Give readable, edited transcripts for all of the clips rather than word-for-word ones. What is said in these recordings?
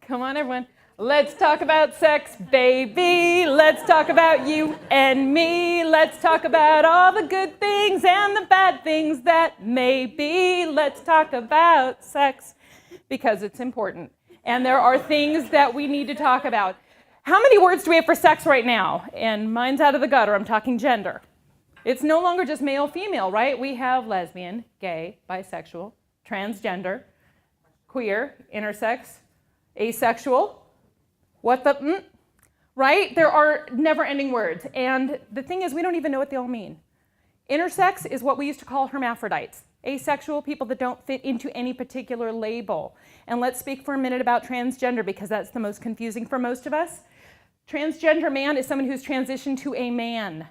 Come on, everyone. Let's talk about sex, baby. Let's talk about you and me. Let's talk about all the good things and the bad things that may be. Let's talk about sex because it's important. And there are things that we need to talk about. How many words do we have for sex right now? And mine's out of the gutter. I'm talking gender. It's no longer just male, female, right? We have lesbian, gay, bisexual, transgender, queer, intersex, asexual. What the, right? There are never-ending words. And the thing is, we don't even know what they all mean. Intersex is what we used to call hermaphrodites. Asexual, people that don't fit into any particular label. And let's speak for a minute about transgender because that's the most confusing for most of us. Transgender man is someone who's transitioned to a man.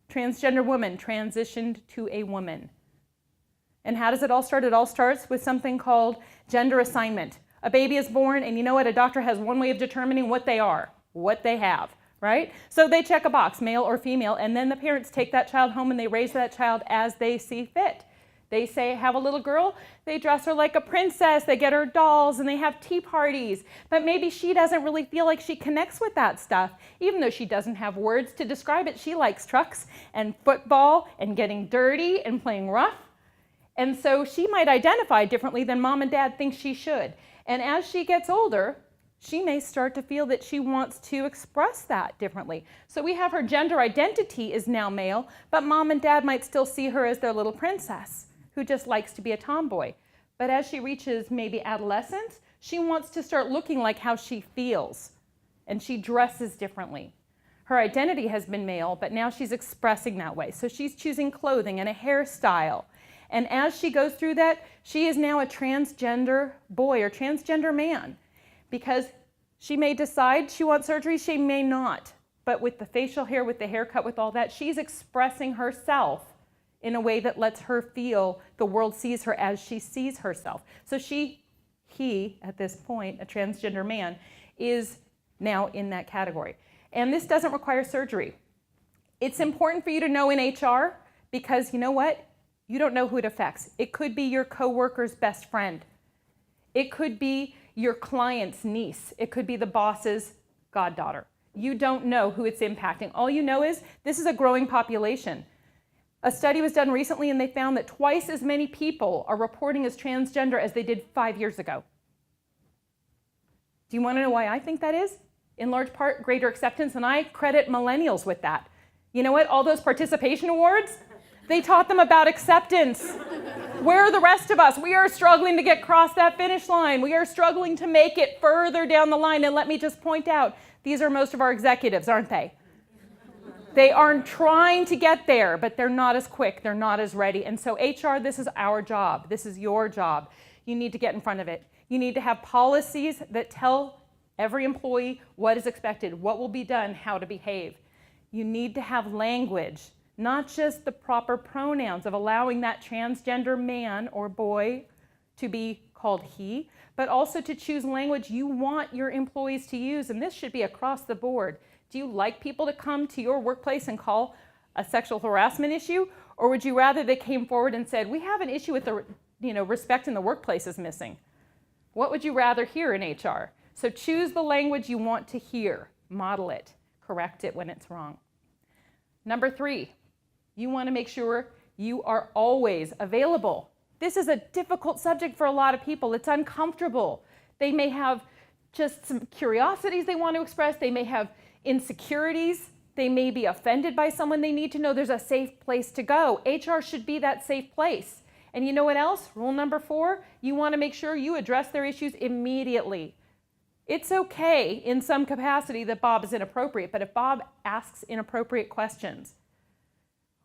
Transgender woman transitioned to a woman. And how does it all start? It all starts with something called gender assignment. A baby is born, and you know what? A doctor has one way of determining what they are, what they have, right? So they check a box, male or female, and then the parents take that child home and they raise that child as they see fit. They say, have a little girl, they dress her like a princess, they get her dolls, and they have tea parties. But maybe she doesn't really feel like she connects with that stuff. Even though she doesn't have words to describe it, she likes trucks and football and getting dirty and playing rough. And so she might identify differently than mom and dad think she should. And as she gets older, she may start to feel that she wants to express that differently. So we have her gender identity is now male, but mom and dad might still see her as their little princess who just likes to be a tomboy. But as she reaches maybe adolescence, she wants to start looking like how she feels, and she dresses differently. Her identity has been male, but now she's expressing that way. So she's choosing clothing and a hairstyle. And as she goes through that, she is now a transgender boy or transgender man because she may decide she wants surgery, she may not. But with the facial hair, with the haircut, with all that, she's expressing herself in a way that lets her feel the world sees her as she sees herself. So he, at this point, a transgender man, is now in that category. And this doesn't require surgery. It's important for you to know in HR because you know what? You don't know who it affects. It could be your coworker's best friend. It could be your client's niece. It could be the boss's goddaughter. You don't know who it's impacting. All you know is this is a growing population. A study was done recently and they found that twice as many people are reporting as transgender as they did 5 years ago. Do you want to know why I think that is? In large part, greater acceptance, and I credit millennials with that. You know what? All those participation awards, they taught them about acceptance. Where are the rest of us? We are struggling to get across that finish line. We are struggling to make it further down the line. And let me just point out, these are most of our executives, aren't they? They are trying to get there, but they're not as quick. They're not as ready. And so HR, this is our job. This is your job. You need to get in front of it. You need to have policies that tell every employee what is expected, what will be done, how to behave. You need to have language, not just the proper pronouns of allowing that transgender man or boy to be called he, but also to choose language you want your employees to use. And this should be across the board. Do you like people to come to your workplace and call a sexual harassment issue? Or would you rather they came forward and said, we have an issue with the respect in the workplace is missing? What would you rather hear in HR? So choose the language you want to hear, model it, correct it when it's wrong. Number 3, you want to make sure you are always available. This is a difficult subject for a lot of people. It's uncomfortable. They may have just some curiosities they want to express. They may have insecurities. They may be offended by someone. They need to know there's a safe place to go. HR should be that safe place. And you know what else? Rule number 4, you want to make sure you address their issues immediately. It's okay in some capacity that Bob is inappropriate, but if Bob asks inappropriate questions,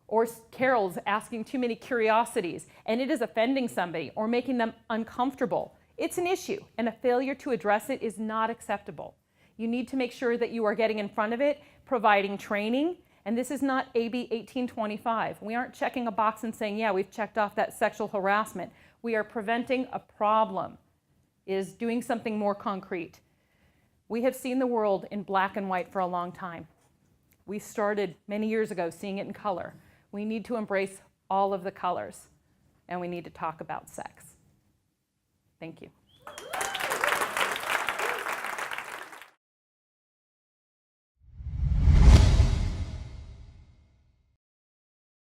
or Carol's asking too many curiosities, and it is offending somebody or making them uncomfortable, it's an issue, and a failure to address it is not acceptable. You need to make sure that you are getting in front of it, providing training, and this is not AB 1825. We aren't checking a box and saying, yeah, we've checked off that sexual harassment. We are preventing a problem, is doing something more concrete. We have seen the world in black and white for a long time. We started many years ago seeing it in color. We need to embrace all of the colors, and we need to talk about sex. Thank you.